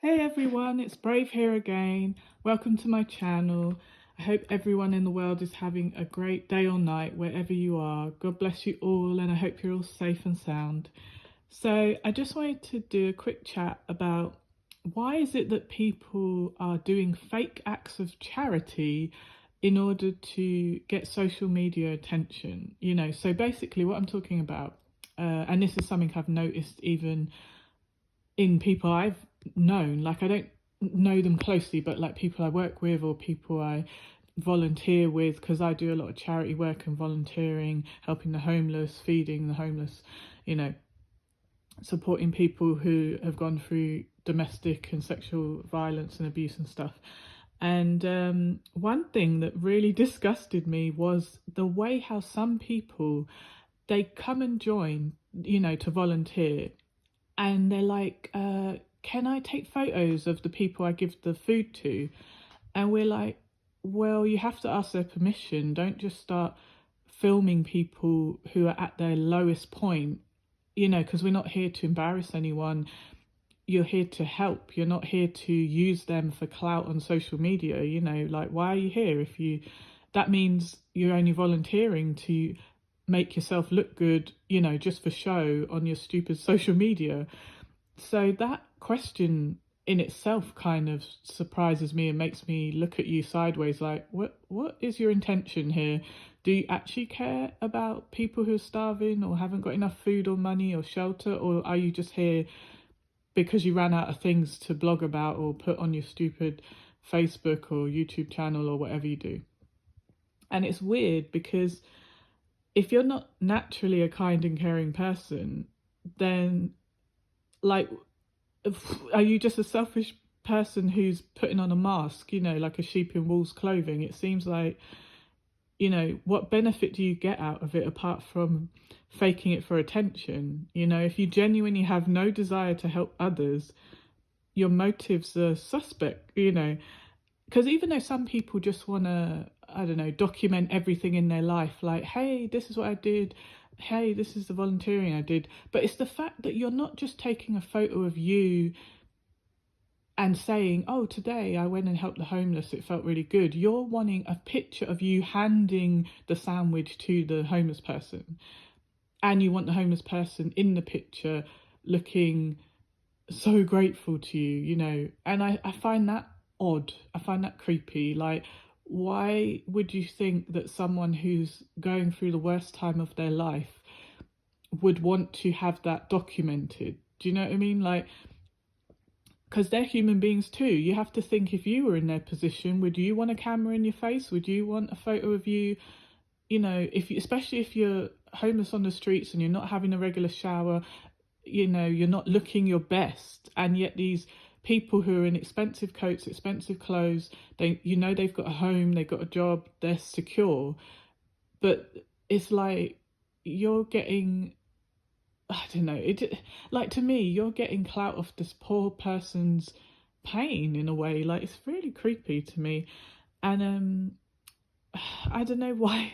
Hey everyone, it's Brave here again. Welcome to my channel. I hope everyone in the world is having a great day or night wherever you are. God bless you all, and I hope you're all safe and sound. So I just wanted to do a quick chat about why is it that people are doing fake acts of charity in order to get social media attention. So basically what I'm talking about, and this is something I've noticed even in people I've known, like I don't know them closely, but like people I work with or people I volunteer with, because I do a lot of charity work and volunteering, helping the homeless, feeding the homeless, you know, supporting people who have gone through domestic and sexual violence and abuse and stuff. And one thing that really disgusted me was the way how some people, they come and join, to volunteer, and they're like, can I take photos of the people I give the food to? And we're like, well, you have to ask their permission. Don't just start filming people who are at their lowest point, because we're not here to embarrass anyone. You're here to help. You're not here to use them for clout on social media. Like, why are you here? That means you're only volunteering to make yourself look good, just for show on your stupid social media. So that question in itself kind of surprises me and makes me look at you sideways, like, what is your intention here? Do you actually care about people who are starving or haven't got enough food or money or shelter? Or are you just here because you ran out of things to blog about or put on your stupid Facebook or YouTube channel or whatever you do? And it's weird because if you're not naturally a kind and caring person, then, like, are you just a selfish person who's putting on a mask, like a sheep in wolf's clothing? It seems like, what benefit do you get out of it apart from faking it for attention? If you genuinely have no desire to help others, your motives are suspect, because even though some people just want to, I don't know, document everything in their life, like, hey, this is what I did, hey, this is the volunteering I did, but it's the fact that you're not just taking a photo of you and saying, oh, today I went and helped the homeless, it felt really good. You're wanting a picture of you handing the sandwich to the homeless person, and you want the homeless person in the picture looking so grateful to you, and I find that odd. I find that creepy. Like, why would you think that someone who's going through the worst time of their life would want to have that documented? Do you know what I mean? Like, because they're human beings too. You have to think, if you were in their position, would you want a camera in your face? Would you want a photo of you, if you, especially if you're homeless on the streets and you're not having a regular shower, you're not looking your best, and yet these people who are in expensive coats, expensive clothes, they've got a home, they've got a job, they're secure, but it's like you're getting, I don't know, like, to me, you're getting clout off this poor person's pain in a way. Like, it's really creepy to me. And I don't know why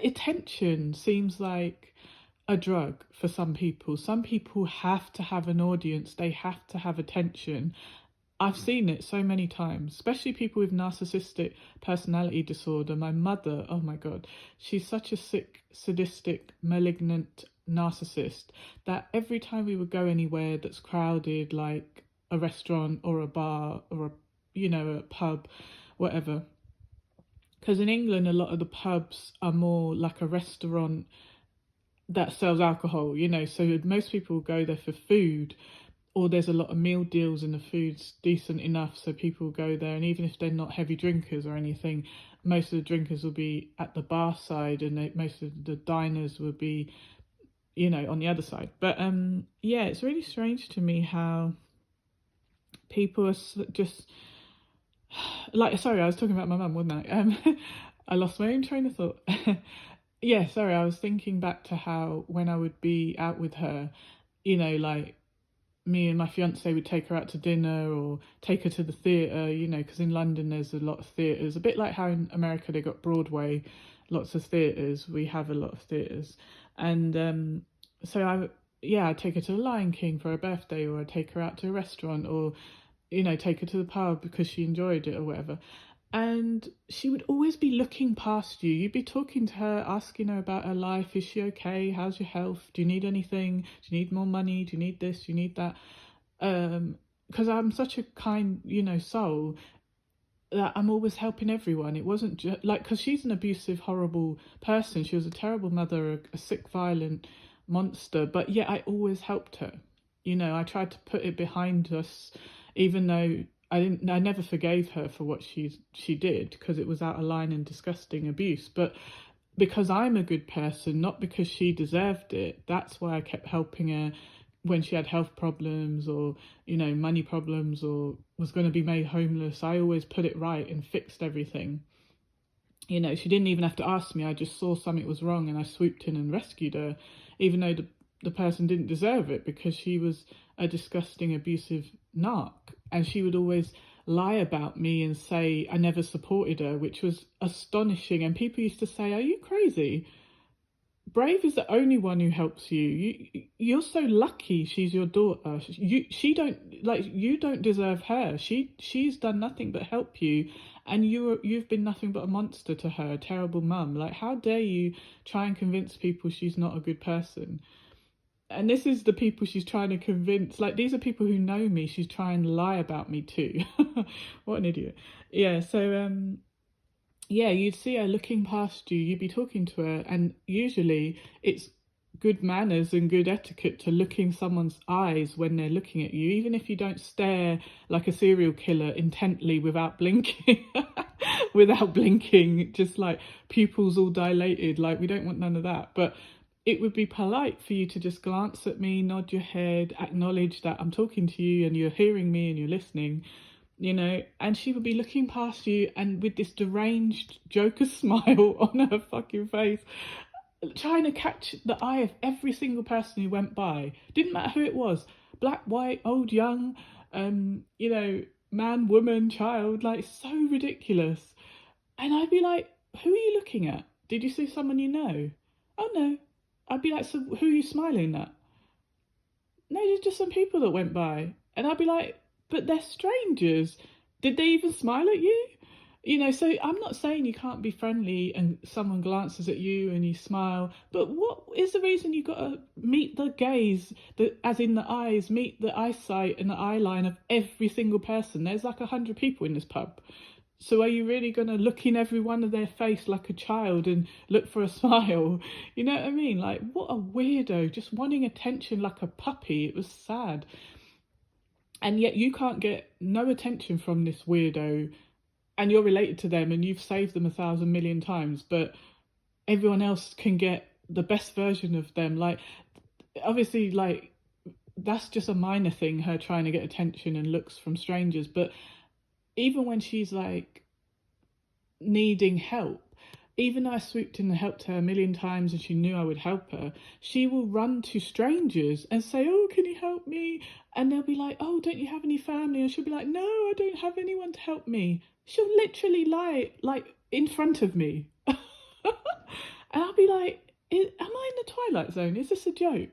attention seems like a drug for some people. Some people have to have an audience, they have to have attention. I've seen it so many times, especially people with narcissistic personality disorder. My mother, oh my God, she's such a sick, sadistic, malignant narcissist that every time we would go anywhere that's crowded, like a restaurant or a bar or a pub, whatever. Because in England, a lot of the pubs are more like a restaurant that sells alcohol, so most people go there for food, or there's a lot of meal deals and the food's decent enough, so people go there. And even if they're not heavy drinkers or anything, most of the drinkers will be at the bar side, and most of the diners will be, on the other side. But yeah, it's really strange to me how people are just like, sorry, I was talking about my mum, wasn't I? I lost my own train of thought. Yeah, sorry, I was thinking back to how when I would be out with her, like, me and my fiance would take her out to dinner or take her to the theatre, because in London there's a lot of theatres, a bit like how in America they got Broadway, lots of theatres. We have a lot of theatres. And so I'd take her to the Lion King for her birthday, or I'd take her out to a restaurant, or you know, take her to the pub because she enjoyed it or whatever. And she would always be looking past you. You'd be talking to her, asking her about her life. Is she okay? How's your health? Do you need anything? Do you need more money? Do you need this? Do you need that? Because I'm such a kind, you know, soul that I'm always helping everyone. It wasn't just like, because she's an abusive, horrible person. She was a terrible mother, a sick, violent monster. But yet I always helped her. You know, I tried to put it behind us, even though I never forgave her for what she did, because it was out of line and disgusting abuse. But because I'm a good person, not because she deserved it, that's why I kept helping her when she had health problems or, you know, money problems or was going to be made homeless. I always put it right and fixed everything. You know, she didn't even have to ask me. I just saw something was wrong and I swooped in and rescued her, even though the person didn't deserve it, because she was a disgusting, abusive narc. And she would always lie about me and say I never supported her, which was astonishing. And people used to say, are you crazy? Brave is the only one who helps you. You're so lucky she's your daughter. You don't deserve her. She's done nothing but help you, and you've been nothing but a monster to her, a terrible mum. Like, how dare you try and convince people she's not a good person? And this is the people she's trying to convince. Like, these are people who know me. She's trying to lie about me too. What an idiot. Yeah, so yeah, you'd see her looking past you, you'd be talking to her, and usually it's good manners and good etiquette to look in someone's eyes when they're looking at you, even if you don't stare like a serial killer intently without blinking. Without blinking, just like pupils all dilated. Like, we don't want none of that. But it would be polite for you to just glance at me, nod your head, acknowledge that I'm talking to you and you're hearing me and you're listening, you know. And she would be looking past you and with this deranged Joker smile on her fucking face, trying to catch the eye of every single person who went by. Didn't matter who it was, black, white, old, young, you know, man, woman, child. Like, so ridiculous. And I'd be like, who are you looking at? Did you see someone you know? Oh no. I'd be like, so who are you smiling at? No, there's just some people that went by. And I'd be like, but they're strangers. Did they even smile at you? You know, so I'm not saying you can't be friendly and someone glances at you and you smile, but what is the reason you got to meet the gaze, as in the eyes, meet the eyesight and the eye line of every single person? There's like 100 people in this pub. So are you really going to look in every one of their face like a child and look for a smile? You know what I mean? Like, what a weirdo, just wanting attention like a puppy. It was sad. And yet you can't get no attention from this weirdo, and you're related to them and you've saved them 1,000 million times, but everyone else can get the best version of them. Like, obviously, like, that's just a minor thing, her trying to get attention and looks from strangers. But even when she's like needing help, even though I swooped in and helped her a million times and she knew I would help her, she will run to strangers and say, oh, can you help me? And they'll be like, oh, don't you have any family? And she'll be like, no, I don't have anyone to help me. She'll literally lie like in front of me. And I'll be like, am I in the Twilight Zone? Is this a joke?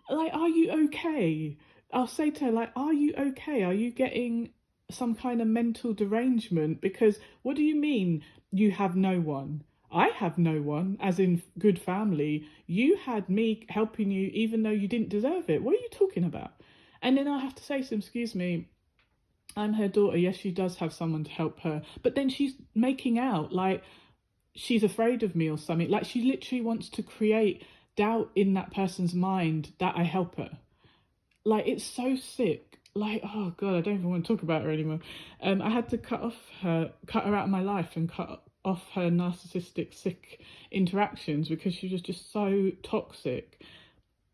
Like, are you okay? I'll say to her, like, are you okay? Are you getting some kind of mental derangement? Because what do you mean you have no one? I have no one, as in good family. You had me helping you even though you didn't deserve it. What are you talking about? And then I have to say to them, excuse me, I'm her daughter. Yes, she does have someone to help her. But then she's making out like she's afraid of me or something. Like, she literally wants to create doubt in that person's mind that I help her. Like, it's so sick. Like, oh God, I don't even want to talk about her anymore. I had to cut her out of my life and cut off her narcissistic, sick interactions because she was just so toxic.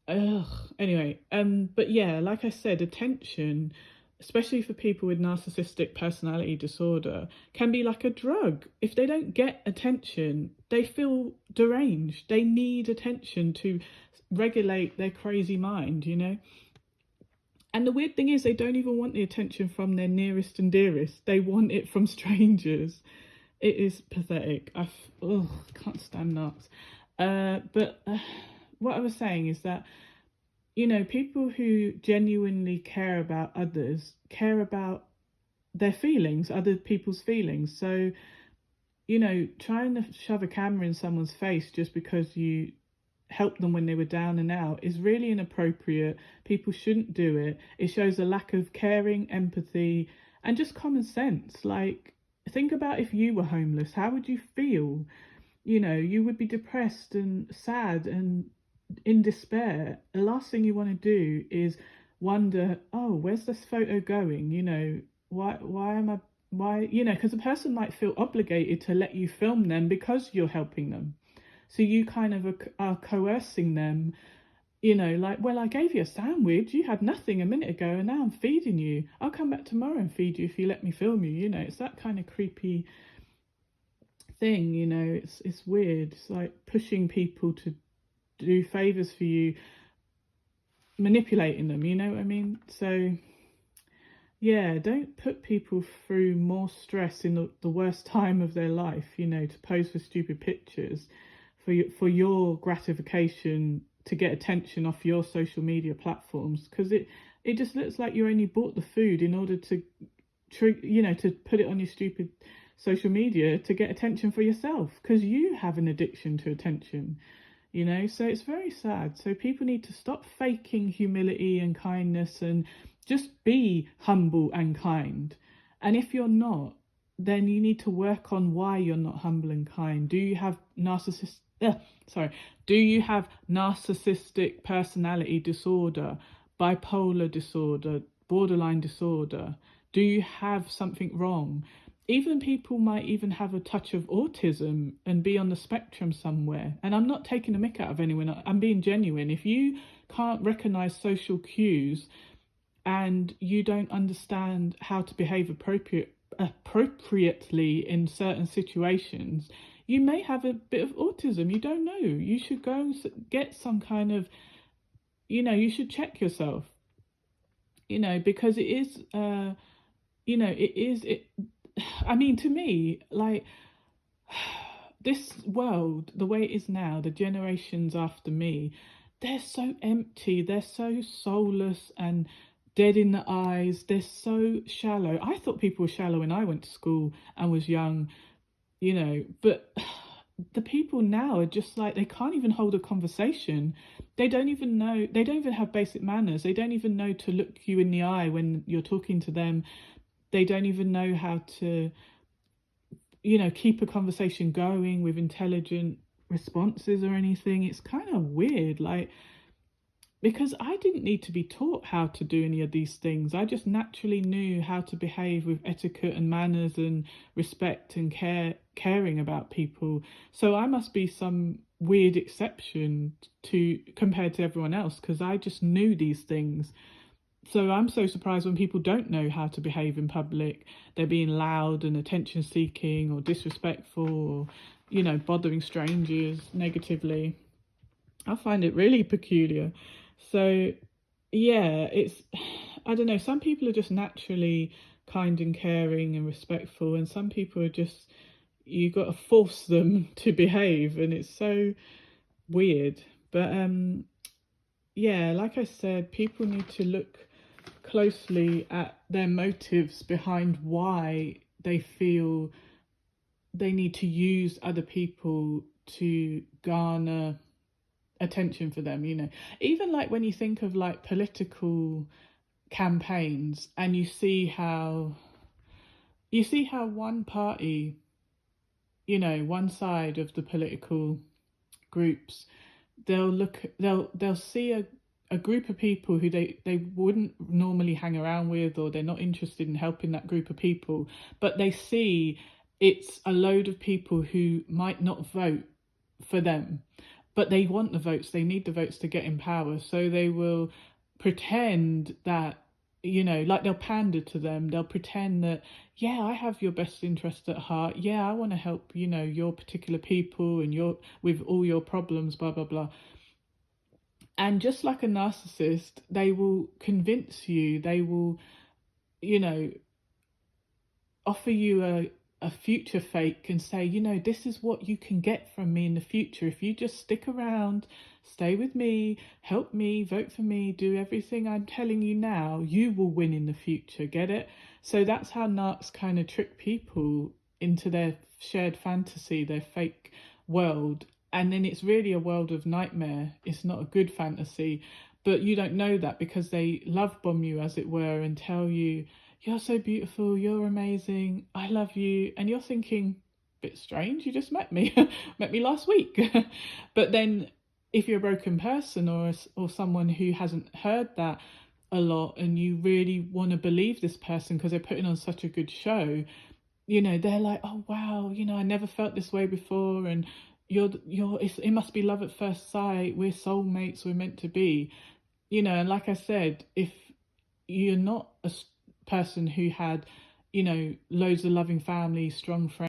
Ugh. Anyway, but yeah, like I said, attention, especially for people with narcissistic personality disorder, can be like a drug. If they don't get attention, they feel deranged. They need attention to regulate their crazy mind, you know? And the weird thing is, they don't even want the attention from their nearest and dearest. They want it from strangers. It is pathetic. I can't stand narcs. But what I was saying is that you know, people who genuinely care about others care about their feelings, other people's feelings. So, you know, trying to shove a camera in someone's face just because you helped them when they were down and out is really inappropriate. People shouldn't do it. It shows a lack of caring, empathy, and just common sense. Like, think about if you were homeless, how would you feel? You know, you would be depressed and sad and in despair. The last thing you want to do is wonder, oh, where's this photo going? You know, why am I, why, you know, because a person might feel obligated to let you film them because you're helping them. So you kind of are coercing them, you know, like, well, I gave you a sandwich, you had nothing a minute ago, and now I'm feeding you. I'll come back tomorrow and feed you if you let me film you. You know, it's that kind of creepy thing, you know. It's weird. It's like pushing people to do favors for you, manipulating them, you know what I mean? So yeah, don't put people through more stress in the worst time of their life, you know, to pose for stupid pictures for your gratification, to get attention off your social media platforms, because it just looks like you only bought the food in order to you know, to put it on your stupid social media to get attention for yourself, because you have an addiction to attention, you know. So it's very sad. So people need to stop faking humility and kindness and just be humble and kind. And if you're not, then you need to work on why you're not humble and kind. Do you have do you have narcissistic personality disorder, bipolar disorder, borderline disorder? Do you have something wrong? Even people might even have a touch of autism and be on the spectrum somewhere. And I'm not taking a mick out of anyone, I'm being genuine. If you can't recognize social cues and you don't understand how to behave appropriately in certain situations, you may have a bit of autism. You don't know. You should go and get some kind of, you know, you should check yourself, you know, because it is, you know, I mean, to me, like, this world, the way it is now, the generations after me, they're so empty, they're so soulless and dead in the eyes, they're so shallow. I thought people were shallow when I went to school and was young, you know, but the people now are just like, they can't even hold a conversation. They don't even know, they don't even have basic manners. They don't even know to look you in the eye when you're talking to them. They don't even know how to, you know, keep a conversation going with intelligent responses or anything. It's kind of weird, like, because I didn't need to be taught how to do any of these things. I just naturally knew how to behave with etiquette and manners and respect and caring about people. So I must be some weird exception to compared to everyone else, because I just knew these things. So I'm so surprised when people don't know how to behave in public. They're being loud and attention seeking or disrespectful, or, you know, bothering strangers negatively. I find it really peculiar. So yeah, it's, I don't know, some people are just naturally kind and caring and respectful, and some people are just, you got to force them to behave, and it's so weird. But yeah, like I said, people need to look closely at their motives behind why they feel they need to use other people to garner attention for them, you know. Even like when you think of like political campaigns, and you see how one party, you know, one side of the political groups, they'll see a group of people who they wouldn't normally hang around with, or they're not interested in helping that group of people, but they see it's a load of people who might not vote for them, but they want the votes, they need the votes to get in power. So they will pretend that, you know, like, they'll pander to them, they'll pretend that, yeah, I have your best interest at heart, yeah, I want to help, you know, your particular people and your, with all your problems, blah blah blah. And just like a narcissist, they will convince you, they will, you know, offer you a future fake and say, you know, this is what you can get from me in the future. If you just stick around, stay with me, help me, vote for me, do everything I'm telling you now, you will win in the future. Get it? So that's how narcs kind of trick people into their shared fantasy, their fake world. And then it's really a world of nightmare. It's not a good fantasy. But you don't know that because they love bomb you, as it were, and tell you, you're so beautiful, you're amazing, I love you. And you're thinking, bit strange, you just met me, met me last week. But then if you're a broken person or someone who hasn't heard that a lot and you really want to believe this person because they're putting on such a good show, you know, they're like, oh wow, you know, I never felt this way before, and it must be love at first sight, we're soulmates, we're meant to be, you know. And like I said, if you're not a person who had, you know, loads of loving family, strong friends,